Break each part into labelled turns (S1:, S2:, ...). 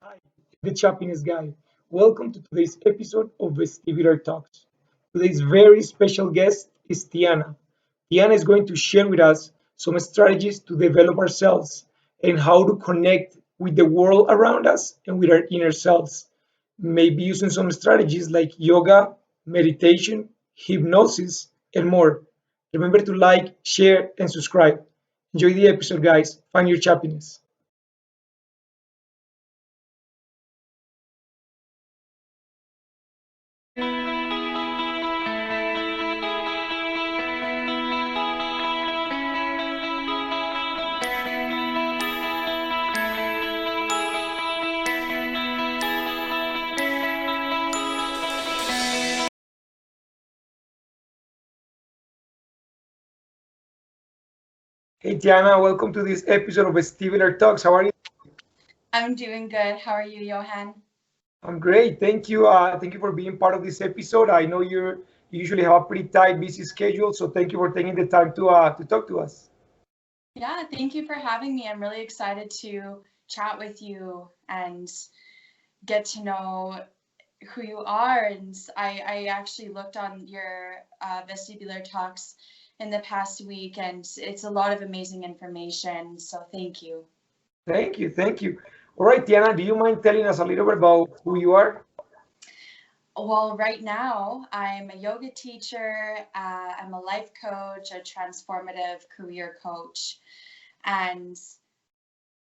S1: Hi, the Chappiness guy. Welcome to today's episode of Vestibular Talks. Today's very special guest is Tiana. Tiana is going to share with us some strategies to develop ourselves and how to connect with the world around us and with our inner selves. Maybe using some strategies like yoga, meditation, hypnosis, and more. Remember to like, share, and subscribe. Enjoy the episode, guys. Find your chappiness. Hey, Tiana, welcome to this episode of Vestibular Talks. How are you?
S2: I'm doing good. How are you, Johan?
S1: I'm great. Thank you. Thank you for being part of this episode. I know you usually have a pretty tight, busy schedule, so thank you for taking the time to talk to us.
S2: Yeah, thank you for having me. I'm really excited to chat with you and get to know who you are. And I actually looked on your vestibular talks in the past week, and it's a lot of amazing information. So thank you.
S1: Thank you. Thank you. All right, Tiana, do you mind telling us a little bit about who you are?
S2: Well, right now, I'm a yoga teacher, I'm a life coach, a transformative career coach, and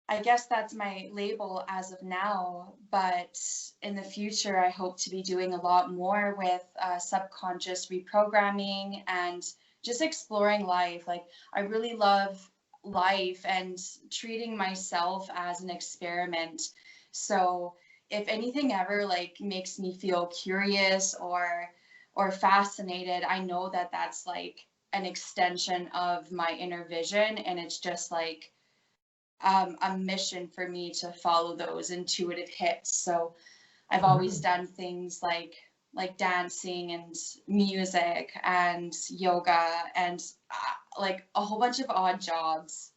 S2: I guess that's my label as of now, but in the future, I hope to be doing a lot more with subconscious reprogramming and just exploring life. Like, I really love life and treating myself as an experiment. So, if anything ever like makes me feel curious or fascinated, I know that that's like an extension of my inner vision, and it's just like a mission for me to follow those intuitive hits. So I've always
S1: Mhm.
S2: done things like dancing and music and yoga and like a whole bunch of odd jobs.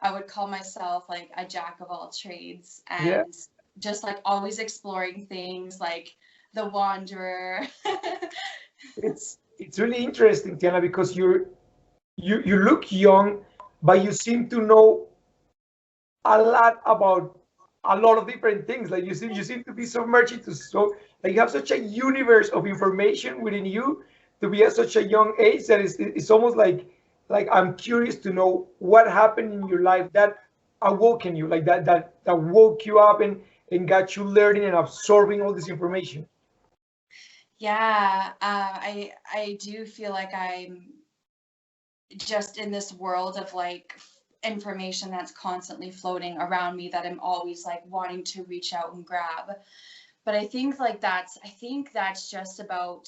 S2: I would call myself like a jack of all trades
S1: Yeah,
S2: and just like always exploring things like the wanderer.
S1: it's really interesting, Tiana, because you look young, but you seem to know a lot about a lot of different things. Like you seem to be submerged into so like you have such a universe of information within you to be at such a young age that it's almost like I'm curious to know what happened in your life that awoken you, like that woke you up and got you learning and absorbing all this information.
S2: Yeah, I do feel like I'm just in this world of like information that's constantly floating around me that I'm always like wanting to reach out and grab. But I think that's just about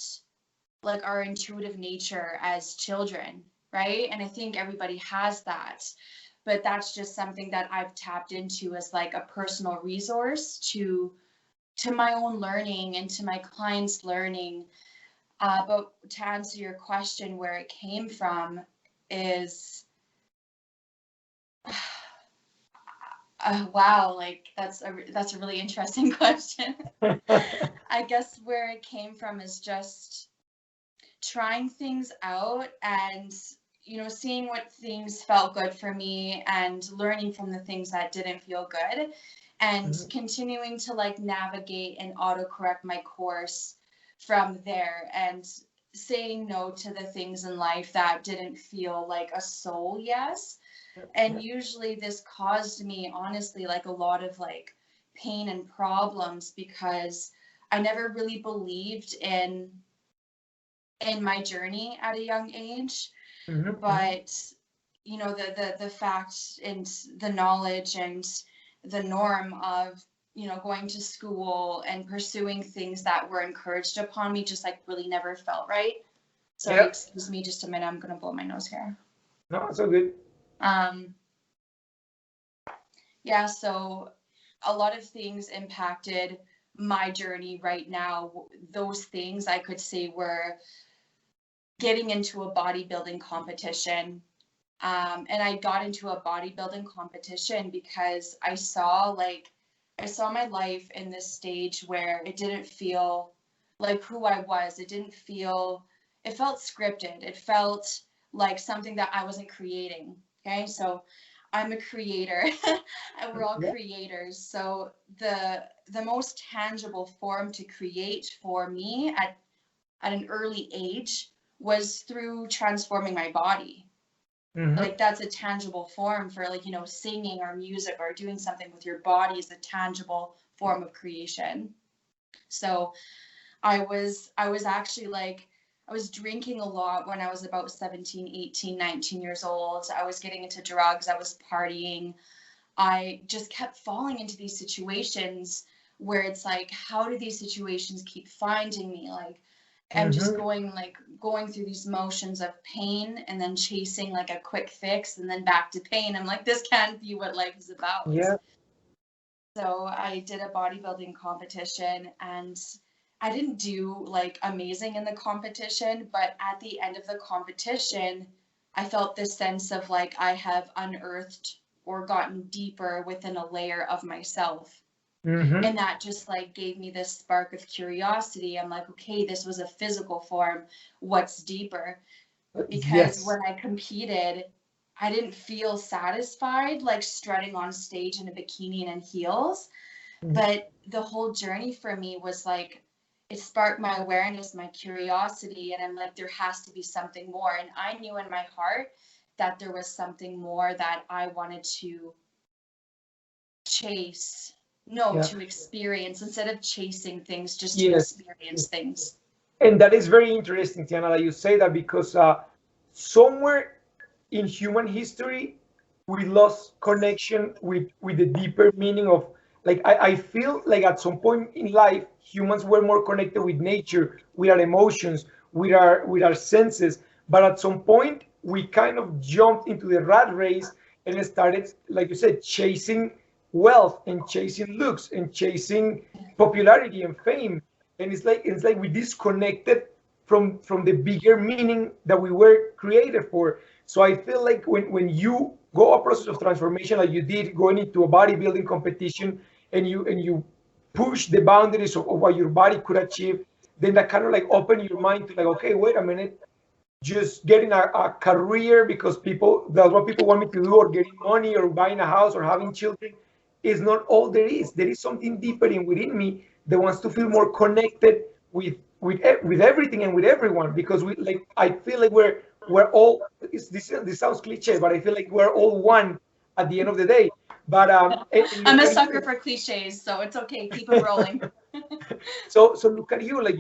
S2: like our intuitive nature as children, right? And I think everybody has that. But that's just something that I've tapped into as like a personal resource to my own learning and to my clients' learning. But to answer your question, where it came from is wow, like that's a really interesting question. I guess where it came from is just trying things out and seeing what things felt good for me and learning from the things that didn't feel good and
S1: Mhm.
S2: continuing to like navigate and autocorrect my course from there and saying no to the things in life that didn't feel like a soul yes.
S1: Yeah.
S2: And usually this caused me honestly like a lot of like pain and problems because I never really believed in my journey at a young age.
S1: Mhm, mhm.
S2: But the fact and the knowledge and the norm of going to school and pursuing things that were encouraged upon me just like really never felt right. Sorry,
S1: Yeah.
S2: excuse me just a minute, I'm gonna blow my nose here.
S1: No, it's all good.
S2: um yeah, so a lot of things impacted my journey right now. Those things I could say were getting into a bodybuilding competition. And I got into a bodybuilding competition because I saw like I saw my life in this stage where it didn't feel like who I was. It felt scripted. It felt like something that I wasn't creating. Okay. So I'm a creator and we're all
S1: Yeah.
S2: creators. So the most tangible form to create for me at an early age was through transforming my body.
S1: Mm-hmm.
S2: Like that's a tangible form for like, singing or music or doing something with your body is a tangible form of creation. So I was actually like I was drinking a lot when I was about 17, 18, 19 years old. I was getting into drugs, I was partying. I just kept falling into these situations where it's like, how do these situations keep finding me? Like, I'm just
S1: Mm-hmm.
S2: going through these motions of pain and then chasing like a quick fix and then back to pain. I'm like, this can't be what life is about.
S1: Yeah.
S2: So I did a bodybuilding competition and I didn't do like amazing in the competition, but at the end of the competition, I felt this sense of like I have unearthed or gotten deeper within a layer of myself.
S1: Mm-hmm.
S2: And that just like gave me this spark of curiosity. I'm like, okay, this was a physical form. What's deeper? Because
S1: Yes.
S2: when I competed, I didn't feel satisfied like strutting on stage in a bikini and in heels.
S1: Mhm.
S2: But the whole journey for me was like, it sparked my awareness, my curiosity, and I'm like, there has to be something more. And I knew in my heart that there was something more that I wanted to chase, no,
S1: Yeah.
S2: to experience instead of chasing things, just to
S1: Yes.
S2: experience things.
S1: And that is very interesting, Tiana, that you say that because somewhere in human history, we lost connection with the deeper meaning of like I feel like at some point in life, humans were more connected with nature, with our emotions, with our senses. But at some point, we kind of jumped into the rat race and started, like you said, chasing wealth and chasing looks and chasing popularity and fame, and it's like we disconnected from the bigger meaning that we were created for. So I feel like when you go a process of transformation like you did, going into a bodybuilding competition, and you push the boundaries of what your body could achieve, then that kind of like open your mind to like, okay, wait a minute, just getting a career because people that's what people want me to do, or getting money or buying a house or having children is not all there is. There is something deeper in within me that wants to feel more connected with everything and with everyone, because we like I feel like we're all this sounds cliche, but I feel like we're all one at the end of the day. But and
S2: I'm
S1: look
S2: a
S1: at
S2: sucker
S1: you.
S2: for cliches, so it's okay. Keep them rolling.
S1: So look at you, like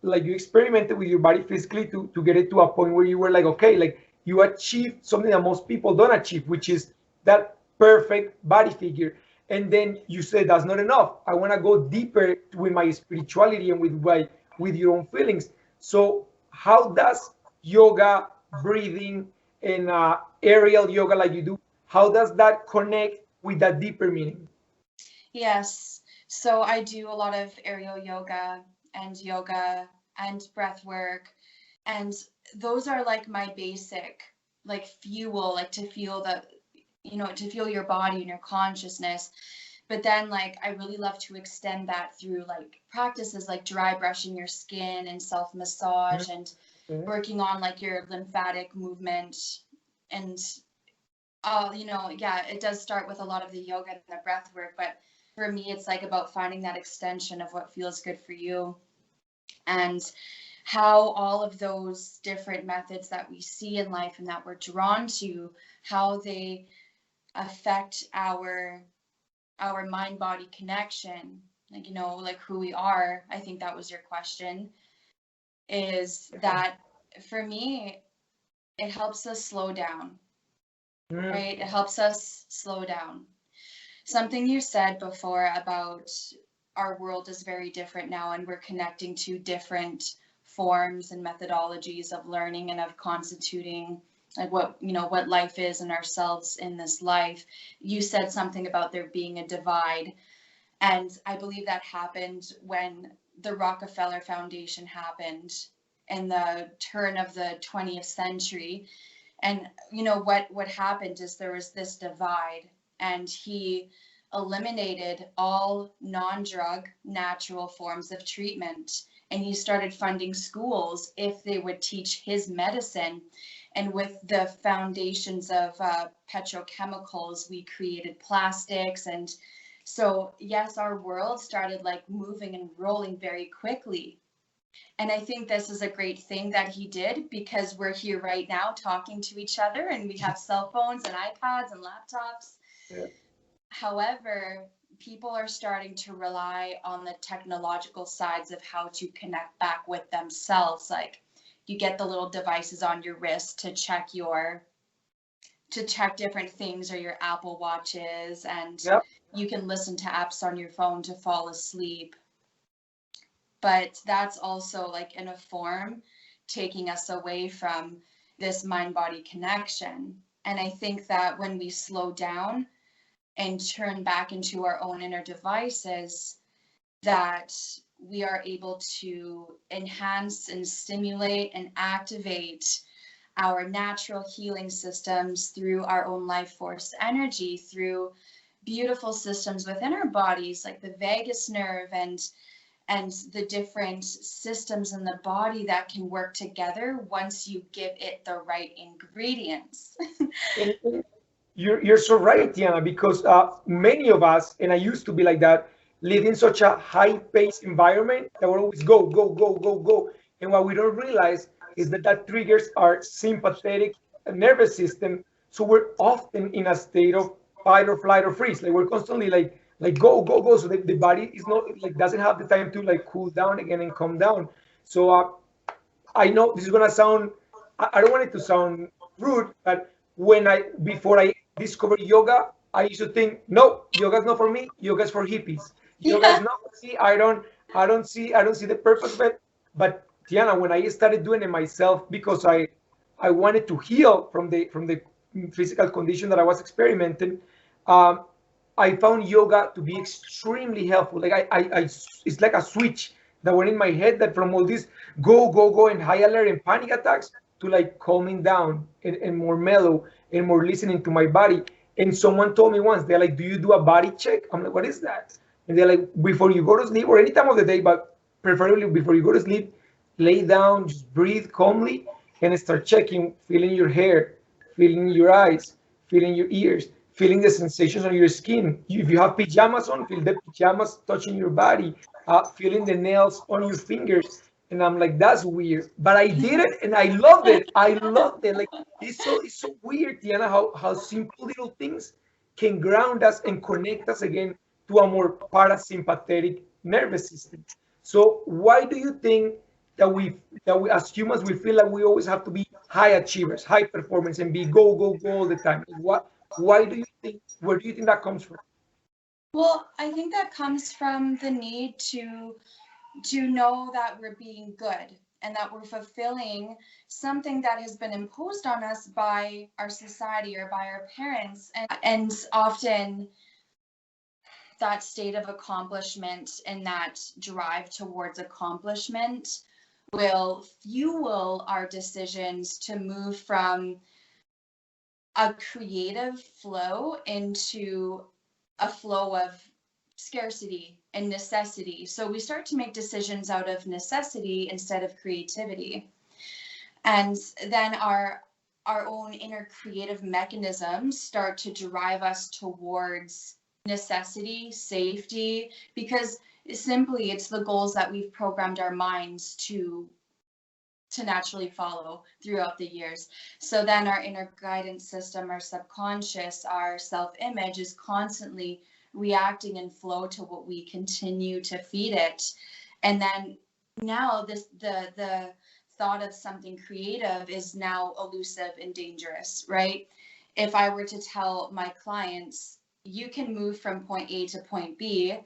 S1: like you experimented with your body physically to get it to a point where you were like, okay, like you achieved something that most people don't achieve, which is that perfect body figure. And then you said that's not enough. I want to go deeper with my spirituality and with your own feelings. So how does yoga, breathing, and aerial yoga like you do, how does that connect with that deeper meaning?
S2: Yes. So I do a lot of aerial yoga and breath work. And those are like my basic, like fuel, like to feel the, to feel your body and your consciousness. But then like I really love to extend that through like practices like dry brushing your skin and self massage and
S1: Okay.
S2: working on like your lymphatic movement. And yeah, it does start with a lot of the yoga and the breath work, but for me, it's like about finding that extension of what feels good for you and how all of those different methods that we see in life and that we're drawn to, how they affect our mind body connection, like like who we are. I think that was your question, is
S1: Yeah.
S2: that for me it helps us slow down,
S1: Mm,
S2: right? It helps us slow down. Something you said before about our world is very different now, and we're connecting to different forms and methodologies of learning and of constituting like what life is and ourselves in this life. You said something about there being a divide, and I believe that happened when the Rockefeller Foundation happened in the turn of the 20th century. And what happened is there was this divide, and he eliminated all non-drug natural forms of treatment. And he started funding schools if they would teach his medicine. And with the foundations of petrochemicals, we created plastics. And so, yes, our world started like moving and rolling very quickly. And I think this is a great thing that he did, because we're here right now talking to each other and we have cell phones and iPads and laptops.
S1: Yeah.
S2: However, people are starting to rely on the technological sides of how to connect back with themselves. Like, you get the little devices on your wrist to check different things, or your Apple Watches, and
S1: Yeah.
S2: you can listen to apps on your phone to fall asleep. But that's also, like, in a form, taking us away from this mind-body connection. And I think that when we slow down and turn back into our own inner devices, that we are able to enhance and stimulate and activate our natural healing systems through our own life force energy, through beautiful systems within our bodies, like the vagus nerve and the different systems in the body that can work together once you give it the right ingredients.
S1: And you're so right, Tiana, because many of us, and I used to be like that, live in such a high-paced environment that we're always go, go, go, go, go. And what we don't realize is that that triggers our sympathetic nervous system. So we're often in a state of fight or flight or freeze. Like we're constantly like go, go, go. So the body is not like doesn't have the time to like cool down again and calm down. So I know this is gonna sound. I don't want it to sound rude, but when I before I discovered yoga, I used to think, no, yoga's not for me. Yoga's for hippies. Yoga is
S2: Yeah.
S1: not for me. I don't see the purpose of it. But Tiana, when I started doing it myself because I wanted to heal from the physical condition that I was experimenting, um, I found yoga to be extremely helpful. Like it's like a switch that went in my head that from all this go, go, go and high alert and panic attacks to like calming down and more mellow and more listening to my body. And someone told me once, they're like, do you do a body check? I'm like, what is that? And they're like, before you go to sleep or any time of the day, but preferably before you go to sleep, lay down, just breathe calmly and start checking, feeling your hair, feeling your eyes, feeling your ears, feeling the sensations on your skin. If you have pajamas on, feel the pajamas touching your body, feeling the nails on your fingers. And I'm like, that's weird. But I did it and I loved it. I loved it. Like it's so weird, Tiana, how simple little things can ground us and connect us again to a more parasympathetic nervous system. So why do you think that we as humans we feel like we always have to be high achievers, high performance, and be go go go all the time? What? Why do you think? Where do you think that comes from?
S2: Well, I think that comes from the need to know that we're being good and that we're fulfilling something that has been imposed on us by our society or by our parents. And often that state of accomplishment and that drive towards accomplishment will fuel our decisions to move from a creative flow into a flow of scarcity and necessity. So we start to make decisions out of necessity instead of creativity. And then our own inner creative mechanisms start to drive us towards necessity, safety, because simply it's the goals that we've programmed our minds to naturally follow throughout the years. So then our inner guidance system, our subconscious, our self-image is constantly reacting in flow to what we continue to feed it. And then now the thought of something creative is now elusive and dangerous, right? If I were to tell my clients, you can move from point A to point B,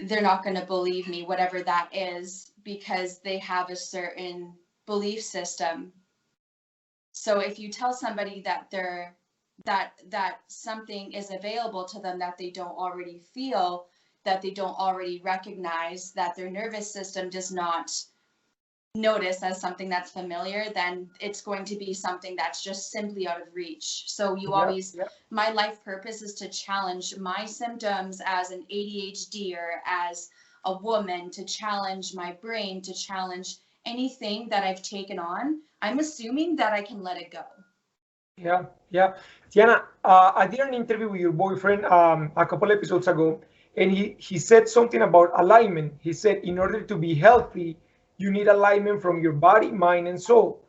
S2: they're not going to believe me, whatever that is, because they have a certain belief system. So if you tell somebody that that something is available to them that they don't already feel, that they don't already recognize, that their nervous system does not notice as something that's familiar, then it's going to be something that's just simply out of reach. So you
S1: Yeah,
S2: always,
S1: yeah.
S2: my life purpose is to challenge my symptoms as an ADHD or as a woman, to challenge my brain, to challenge anything that I've taken on. I'm assuming that I can let it go.
S1: Yeah, yeah. Tiana, I did an interview with your boyfriend a couple episodes ago, and he said something about alignment. He said, in order to be healthy, you need alignment from your body, mind, and soul.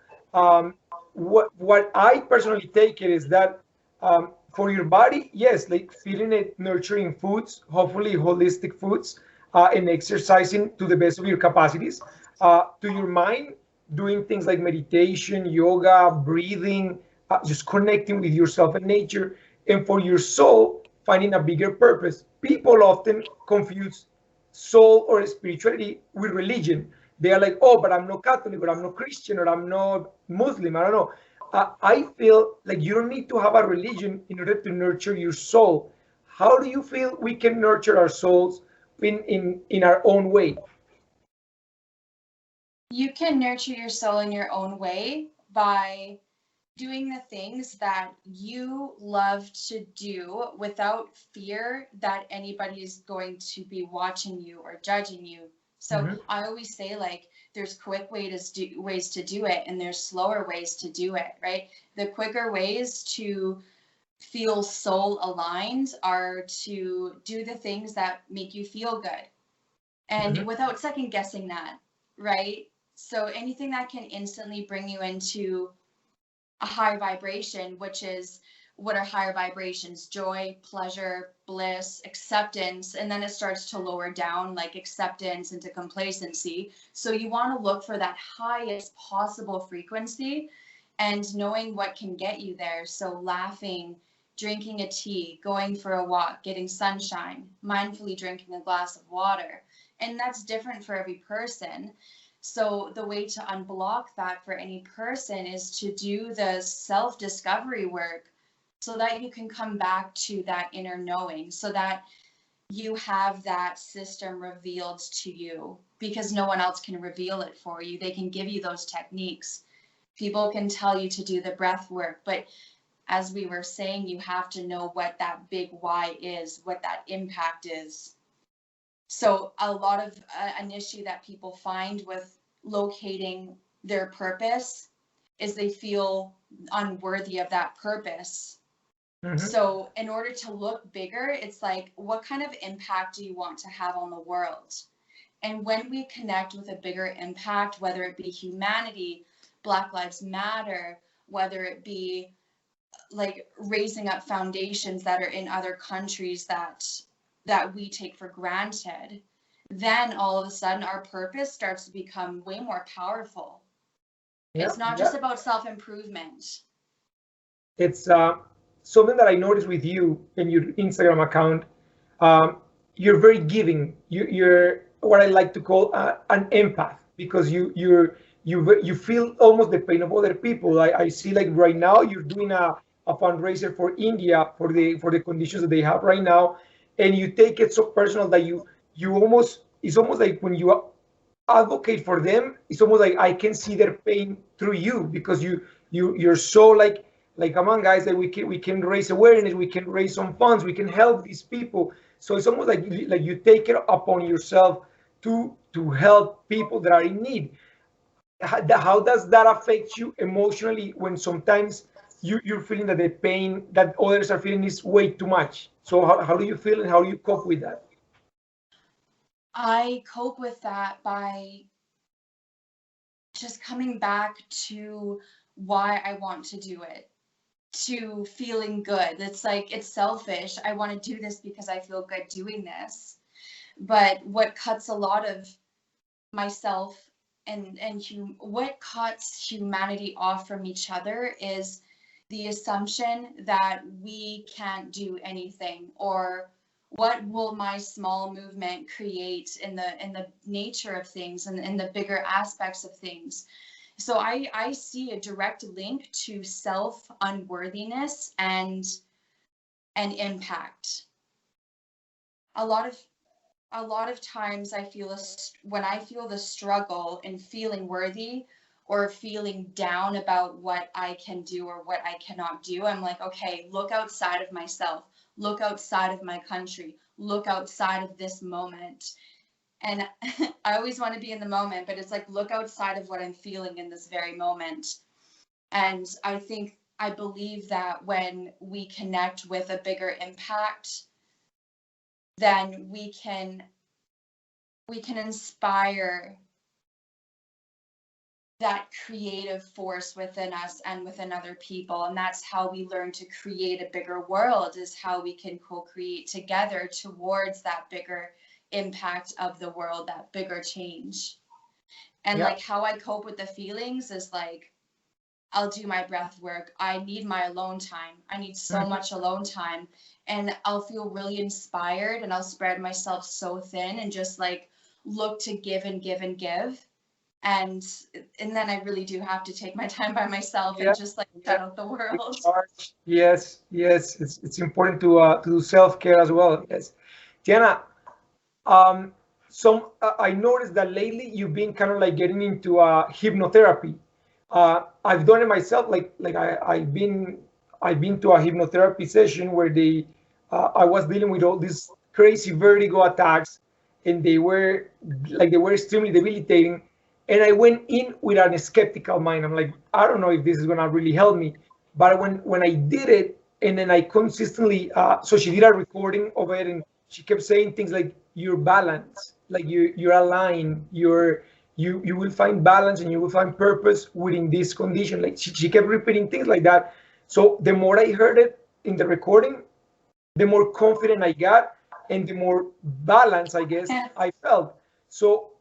S1: What I personally take it is that for your body, yes, like feeding it nurturing foods, hopefully holistic foods, and exercising to the best of your capacities. To your mind, doing things like meditation, yoga, breathing, just connecting with yourself and nature, and for your soul, finding a bigger purpose. People often confuse soul or spirituality with religion. They are like, oh, but I'm not Catholic, or I'm not Christian, or I'm not Muslim. I don't know. I feel like you don't need to have a religion in order to nurture your soul. How do you feel we can nurture our souls in our own way?
S2: You can nurture your soul in your own way by doing the things that you love to do without fear that anybody is going to be watching you or judging you. So
S1: Mm-hmm.
S2: I always say, like, there's quick ways to do it, and there's slower ways to do it, right? The quicker ways to feel soul aligned are to do the things that make you feel good and
S1: Mm-hmm.
S2: without second guessing that, right? So anything that can instantly bring you into a high vibration, which is, what are higher vibrations? Joy, pleasure, bliss, acceptance, and then it starts to lower down, like acceptance into complacency. So you want to look for that highest possible frequency and knowing what can get you there. So laughing, drinking a tea, going for a walk, getting sunshine, mindfully drinking a glass of water. And that's different for every person. So the way to unblock that for any person is to do the self-discovery work so that you can come back to that inner knowing, so that you have that system revealed to you, because no one else can reveal it for you. They can give you those techniques. People can tell you to do the breath work, but as we were saying, you have to know what that big why is, what that impact is. So a lot of an issue that people find with locating their purpose is they feel unworthy of that purpose.
S1: Mm-hmm.
S2: So in order to look bigger, it's like, what kind of impact do you want to have on the world? And when we connect with a bigger impact, whether it be humanity, Black Lives Matter, whether it be like raising up foundations that are in other countries that we take for granted, then all of a sudden our purpose starts to become way more powerful.
S1: Yeah,
S2: It's not
S1: yeah.
S2: just about self-improvement.
S1: It's something that I noticed with you and your Instagram account. Um, you're very giving. You're what I like to call an empath, because you feel almost the pain of other people. I see, like, right now you're doing a fundraiser for India for the conditions that they have right now, and you take it so personal that you almost, it's almost like when you advocate for them, it's almost like I can see their pain through you, because you're so like, come on, guys, that we can raise awareness, we can raise some funds, we can help these people. So it's almost like you take it upon yourself to help people that are in need. How does that affect you emotionally when sometimes you're feeling that the pain that others are feeling is way too much? So how do you feel, and how do you cope with that?
S2: I cope with that by just coming back to why I want to do it, to feeling good. It's like, it's selfish. I want to do this because I feel good doing this. But what cuts a lot of myself what cuts humanity off from each other is the assumption that we can't do anything, or what will my small movement create in the nature of things and in the bigger aspects of things. So I see a direct link to self unworthiness and impact. A lot of a lot of times when I feel the struggle in feeling worthy or feeling down about what I can do or what I cannot do, I'm like, okay, look outside of myself, look outside of my country, look outside of this moment. And I always want to be in the moment, but it's like, look outside of what I'm feeling in this very moment. And I believe that when we connect with a bigger impact, then we can inspire that creative force within us and within other people. And that's how we learn to create a bigger world, is how we can co-create together towards that bigger impact of the world, that bigger change. And
S1: Yeah.
S2: like how I cope with the feelings is like, I'll do my breath work. I need my alone time. I need so much alone time. And I'll feel really inspired and I'll spread myself so thin and just like look to give and give and give. And then I really do have to take my time by myself
S1: Yeah.
S2: and just like
S1: Yeah.
S2: shut out the world.
S1: Recharge. Yes, yes. It's important to do self-care as well. Yes. Tianna, um, I noticed that lately you've been kind of like getting into hypnotherapy. I've done it myself. I've been to a hypnotherapy session where I was dealing with all these crazy vertigo attacks, and they were extremely debilitating. And I went in with a skeptical mind. I'm like, I don't know if this is gonna really help me. But when I did it, and then I consistently, so she did a recording of it, and she kept saying things like, "You're balanced, like you're aligned, you will find balance and you will find purpose within this condition." Like she kept repeating things like that. So the more I heard it in the recording, the more confident I got, and the more balance, I guess, I felt. So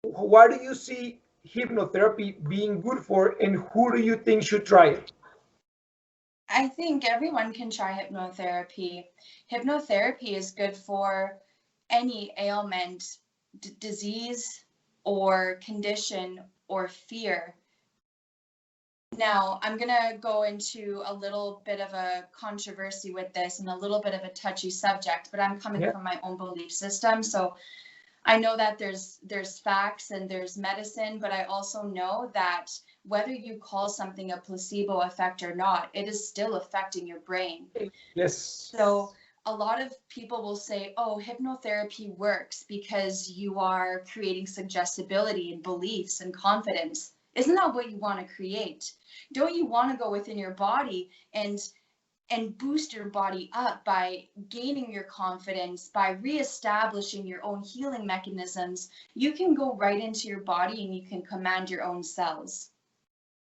S1: what do you see hypnotherapy being good for, and who do you think should try it?
S2: I think everyone can try hypnotherapy. Hypnotherapy is good for any ailment, disease, or condition or fear. Now, I'm going to go into a little bit of a controversy with this and a little bit of a touchy subject, but I'm coming from my own belief system. So I know that there's facts and there's medicine, but I also know that whether you call something a placebo effect or not, it is still affecting your brain.
S1: Yes.
S2: So a lot of people will say, oh, hypnotherapy works because you are creating suggestibility and beliefs and confidence. Isn't that what you want to create? Don't you want to go within your body and boost your body up by gaining your confidence, by reestablishing your own healing mechanisms? You can go right into your body and you can command your own cells.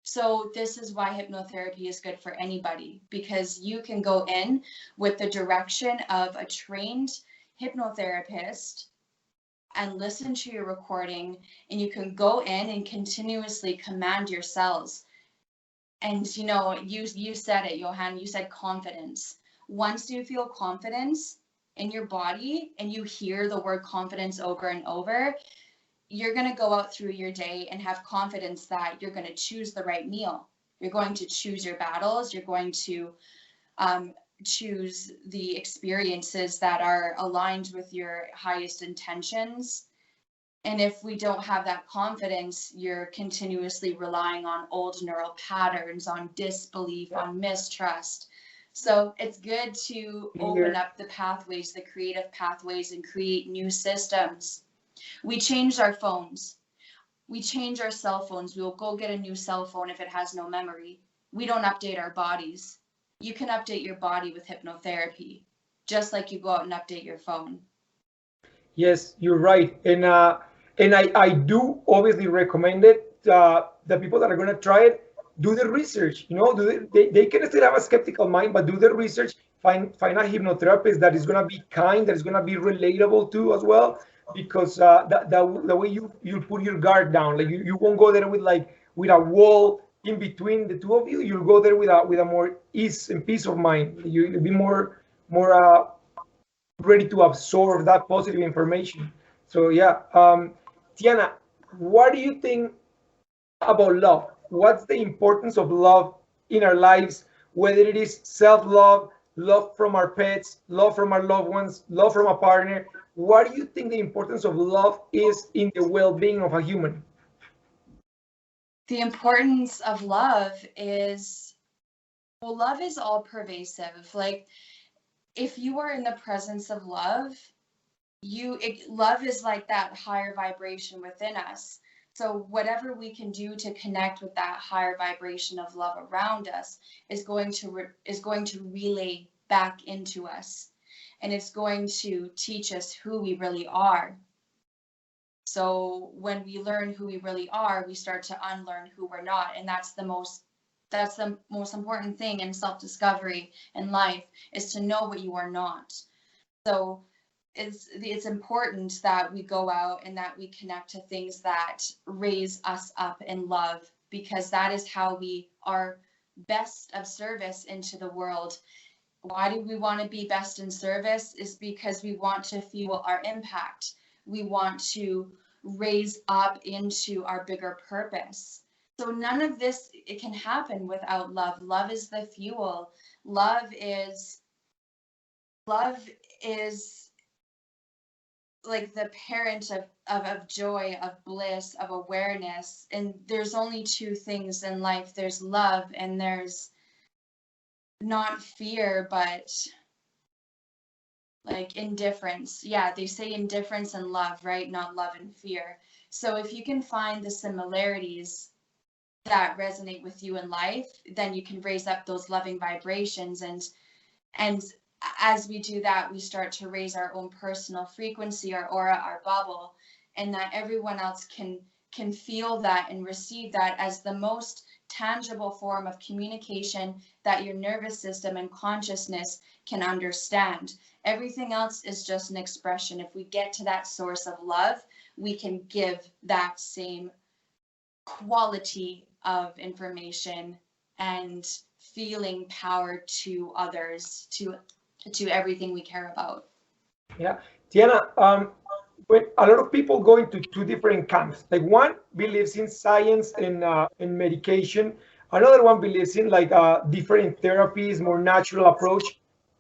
S2: So this is why hypnotherapy is good for anybody, because you can go in with the direction of a trained hypnotherapist and listen to your recording, and you can go in and continuously command your cells. And you said it, Johan, you said confidence. Once you feel confidence in your body and you hear the word confidence over and over, you're going to go out through your day and have confidence that you're going to choose the right meal. You're going to choose your battles. You're going to choose the experiences that are aligned with your highest intentions. And if we don't have that confidence, you're continuously relying on old neural patterns, on disbelief, on mistrust. So it's good to open up the pathways, the creative pathways, and create new systems. We changed our phones. We change our cell phones. We will go get a new cell phone if it has no memory. We don't update our bodies. You can update your body with hypnotherapy, just like you go out and update your phone.
S1: Yes, you're right, and I do obviously recommend it. The people that are going to try it, do the research. They can still have a skeptical mind, but do the research. Find a hypnotherapist that is going to be kind, that is going to be relatable too as well, because the way you put your guard down, like you won't go there with a wall in between the two of you. You'll go there with a more ease and peace of mind. You'll be more ready to absorb that positive information. So yeah, Tianna, what do you think about love? What's the importance of love in our lives? Whether it is self-love, love from our pets, love from our loved ones, love from a partner. what do you think the importance of love is in the well-being of a human?
S2: The importance of love is, well, love is all pervasive. Like, if you are in the presence of love, love is like that higher vibration within us. So whatever we can do to connect with that higher vibration of love around us is going to relay back into us, and it's going to teach us who we really are. So when we learn who we really are, we start to unlearn who we're not, and that's the most important thing in self-discovery in life, is to know what you are not. So it's important that we go out and that we connect to things that raise us up in love, because that is how we are best of service into the world. Why do we want to be best in service? Is because we want to fuel our impact. We want to raise up into our bigger purpose. So none of this, it can happen without love. Love is the fuel. Love is like the parent of joy, of bliss, of awareness. And there's only two things in life. There's love and there's not fear, but like indifference. Yeah, they say indifference and love, right? Not love and fear. So if you can find the similarities that resonate with you in life, then you can raise up those loving vibrations, and as we do that, we start to raise our own personal frequency, our aura, our bubble, and that everyone else can feel that and receive that as the most tangible form of communication that your nervous system and consciousness can understand. Everything else is just an expression. If we get to that source of love, we can give that same quality of information and feeling power to others, to everything we care about.
S1: Yeah, Tiana, when a lot of people go into two different camps, like one believes in science and medication, another one believes in like different therapies, more natural approach.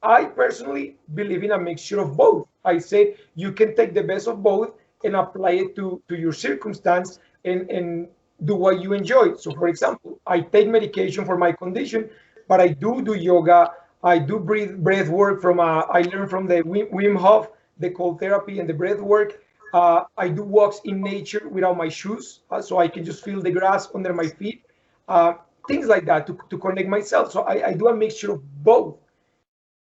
S1: I personally believe in a mixture of both. I say you can take the best of both and apply it to your circumstance and do what you enjoy. So, for example, I take medication for my condition, but I do yoga. I do breath work from I learned from the Wim Hof, the cold therapy and the breath work. I do walks in nature without my shoes, so I can just feel the grass under my feet. Uh, Things like that to connect myself. So I do a mixture of both.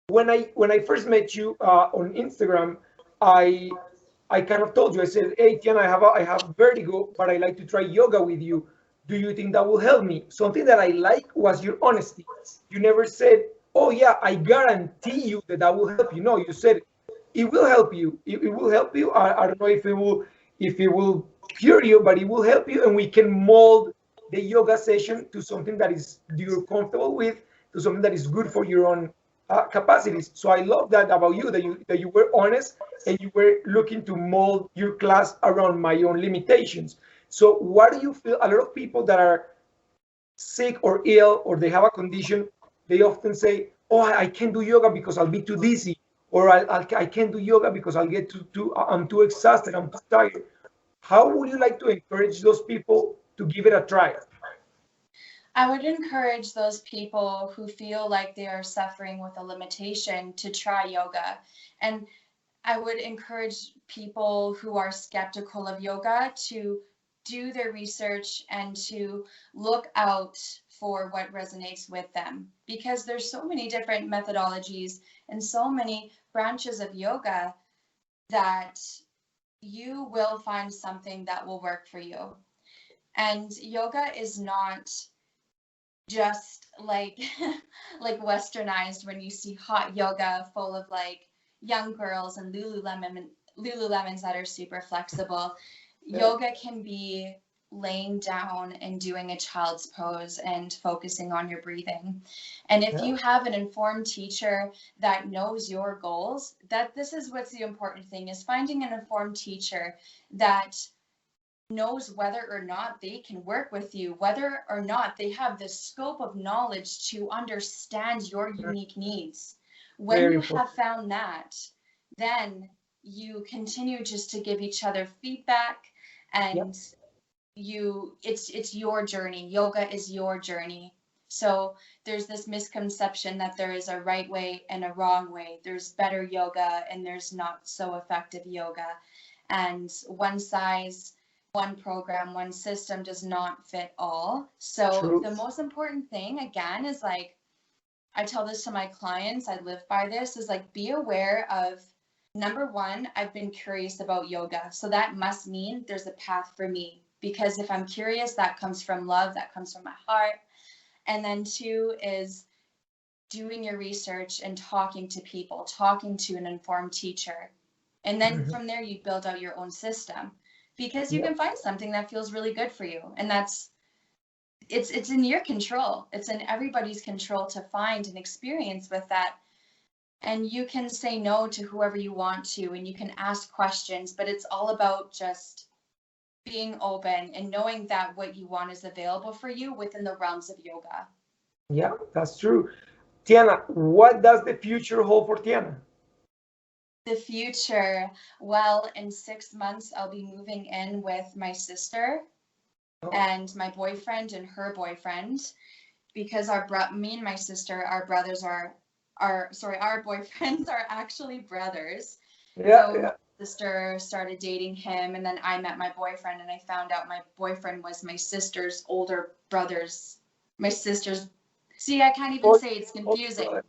S1: When I first met you on Instagram, I I kind of told you. I said, "Hey, Tiana, I have vertigo, but I like to try yoga with you. Do you think that will help me?" Something that I like was your honesty. You never said, "Oh yeah, I guarantee you that will help you." No, you said it will help you. It will help you. I don't know if it will cure you, but it will help you, and we can mold the yoga session to something that is you're comfortable with, to something that is good for your own capacities. So I love that about you, that you were honest and you were looking to mold your class around my own limitations. So what do you feel? A lot of people that are sick or ill or they have a condition, they often say, "Oh, I can't do yoga because I'll be too dizzy," or I can't do yoga because I'll get I'm too exhausted, I'm too tired." How would you like to encourage those people to give it a try?
S2: I would encourage those people who feel like they are suffering with a limitation to try yoga. And I would encourage people who are skeptical of yoga to do their research and to look out for what resonates with them, because there's so many different methodologies and so many branches of yoga that you will find something that will work for you. And yoga is not just like like westernized when you see hot yoga full of like young girls and lululemons that are super flexible.
S1: Yeah,
S2: Yoga can be laying down and doing a child's pose and focusing on your breathing. And if
S1: yeah,
S2: you have an informed teacher that knows your goals, that this is what's the important thing, is finding an informed teacher that knows whether or not they can work with you, whether or not they have the scope of knowledge to understand your unique needs. When
S1: very
S2: you
S1: important.
S2: have found that, then you continue just to give each other feedback,
S1: Yep.
S2: and it's your journey. Yoga is your journey. So there's this misconception that there is a right way and a wrong way. There's better yoga and there's not so effective yoga. And one size, one program, one system does not fit all. So
S1: True.
S2: the most important thing, again, is like, I tell this to my clients, I live by this, is like, be aware of, number one, I've been curious about yoga. So that must mean there's a path for me. Because if I'm curious, that comes from love, that comes from my heart. And then two is doing your research and talking to people, talking to an informed teacher. And then
S1: Mhm.
S2: from there, you build out your own system, because you
S1: Yep.
S2: can find something that feels really good for you. And it's in your control. It's in everybody's control to find an experience with that. And you can say no to whoever you want to, and you can ask questions, but it's all about just being open and knowing that what you want is available for you within the realms of yoga.
S1: Yeah, that's true. Tiana, what does the future hold for Tiana?
S2: The future, well, in 6 months, I'll be moving in with my sister
S1: Oh,
S2: and my boyfriend and her boyfriend, because me and my sister, our brothers our boyfriends are actually brothers.
S1: yeah,
S2: So my
S1: yeah.
S2: sister started dating him, and then I met my boyfriend, and I found out my boyfriend was my sister's older brother's, my sister's, see, I can't even
S1: Oh,
S2: say, it's
S1: oh,
S2: confusing.
S1: God.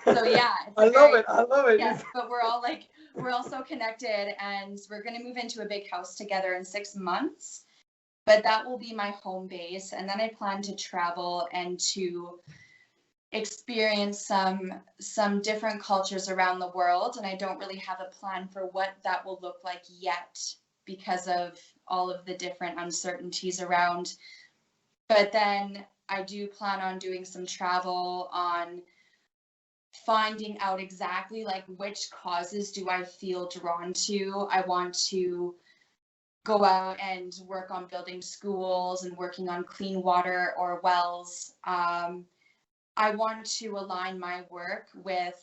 S2: So yeah, it's
S1: I
S2: a
S1: love it.
S2: very,
S1: I love it.
S2: yes, but we're all so connected, and we're going to move into a big house together in 6 months. But that will be my home base. And then I plan to travel and to experience some different cultures around the world. And I don't really have a plan for what that will look like yet, because of all of the different uncertainties around. But then I do plan on doing some travel, on finding out exactly like which causes do I feel drawn to. I want to go out and work on building schools and working on clean water or wells. I want to align my work with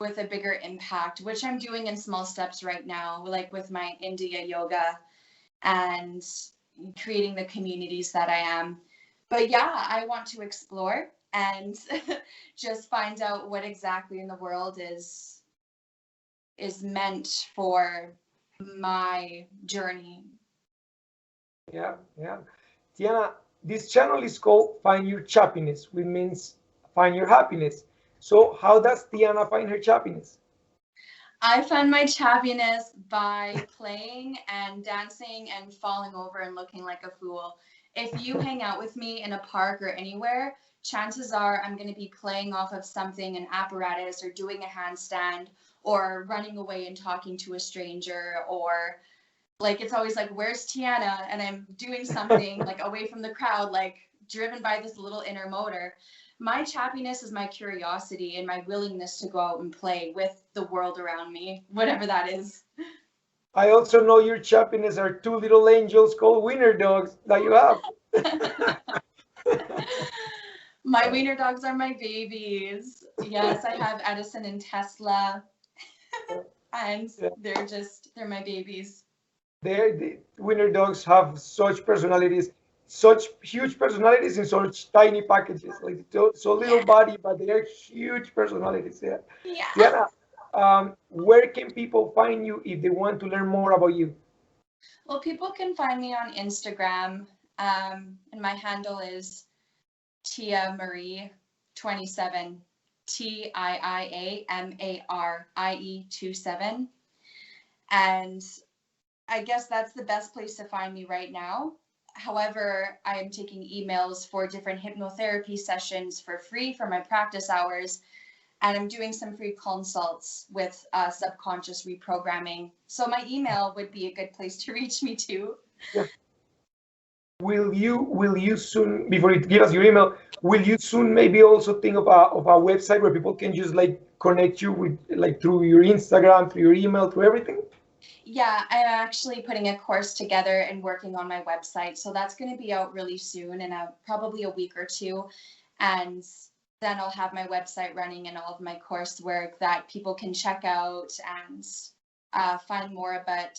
S2: a bigger impact, which I'm doing in small steps right now, like with my India yoga and creating the communities that I am. But yeah, I want to explore and just find out what exactly in the world is meant for my journey.
S1: Yeah, yeah. Tiana, this channel is called Find Your Chappiness, which means find your happiness. So, how does Tiana find her chappiness?
S2: I find my happiness by playing and dancing and falling over and looking like a fool. If you hang out with me in a park or anywhere, chances are I'm going to be playing off of something, an apparatus, or doing a handstand, or running away and talking to a stranger, or like it's always like, where's Tianna? And I'm doing something like away from the crowd, like driven by this little inner motor. My happiness is my curiosity and my willingness to go out and play with the world around me, whatever that is.
S1: I also know your chappiness are two little angels called wiener dogs that you have.
S2: My wiener dogs are my babies. Yes, I have Edison and Tesla, and they're my babies.
S1: The winner dogs have such personalities, such huge personalities in such tiny packages, like so little
S2: Yeah.
S1: body, but they are huge personalities. Yeah.
S2: Yeah.
S1: Tiana, where can people find you if they want to learn more about you?
S2: Well, people can find me on Instagram, and my handle is Tia Marie 27, TIIAMARIE 27. And I guess that's the best place to find me right now. However, I am taking emails for different hypnotherapy sessions for free for my practice hours, and I'm doing some free consults with subconscious reprogramming. So my email would be a good place to reach me too.
S1: Yeah. Will you soon, before you give us your email, will you soon maybe also think of a website where people can just like connect you with like through your Instagram, through your email, through everything?
S2: Yeah, I'm actually putting a course together and working on my website. So that's going to be out really soon, in probably a week or two. And then I'll have my website running and all of my coursework that people can check out. And find more about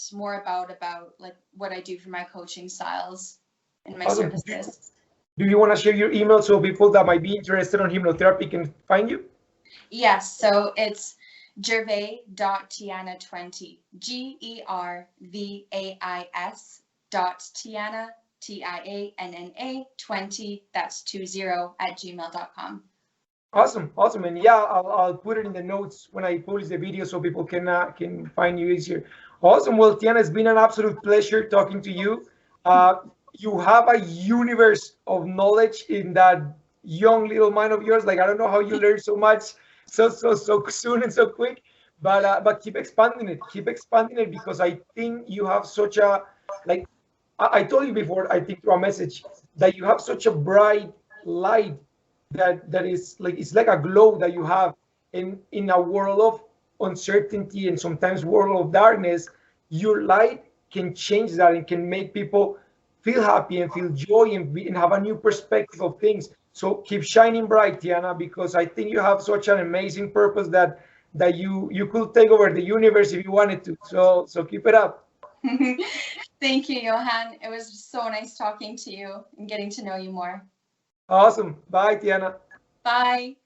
S2: like what I do for my coaching styles and my
S1: Awesome.
S2: services.
S1: Do you want to share your email so people that might be interested on hypnotherapy can find you?
S2: Yes, so it's gervais.tianna20, gervais.tianna, TIANNA 20, that's 20 at gmail.com.
S1: Awesome, awesome, and yeah, I'll put it in the notes when I publish the video so people can find you easier. Awesome. Well, Tiana, it's been an absolute pleasure talking to you. Uh, you have a universe of knowledge in that young little mind of yours. Like I don't know how you learn so much so soon and so quick, but keep expanding it. Keep expanding it because I think you have such a like I told you before, I think through a message that you have such a bright light that is like it's like a glow that you have in a world of uncertainty and sometimes world of darkness. Your light can change that and can make people feel happy and feel joy and have a new perspective of things. So keep shining bright, Tiana, because I think you have such an amazing purpose that you could take over the universe if you wanted to. So keep it up.
S2: Thank you, Johan. It was so nice talking to you and getting to know you more.
S1: Awesome. Bye, Tiana.
S2: Bye.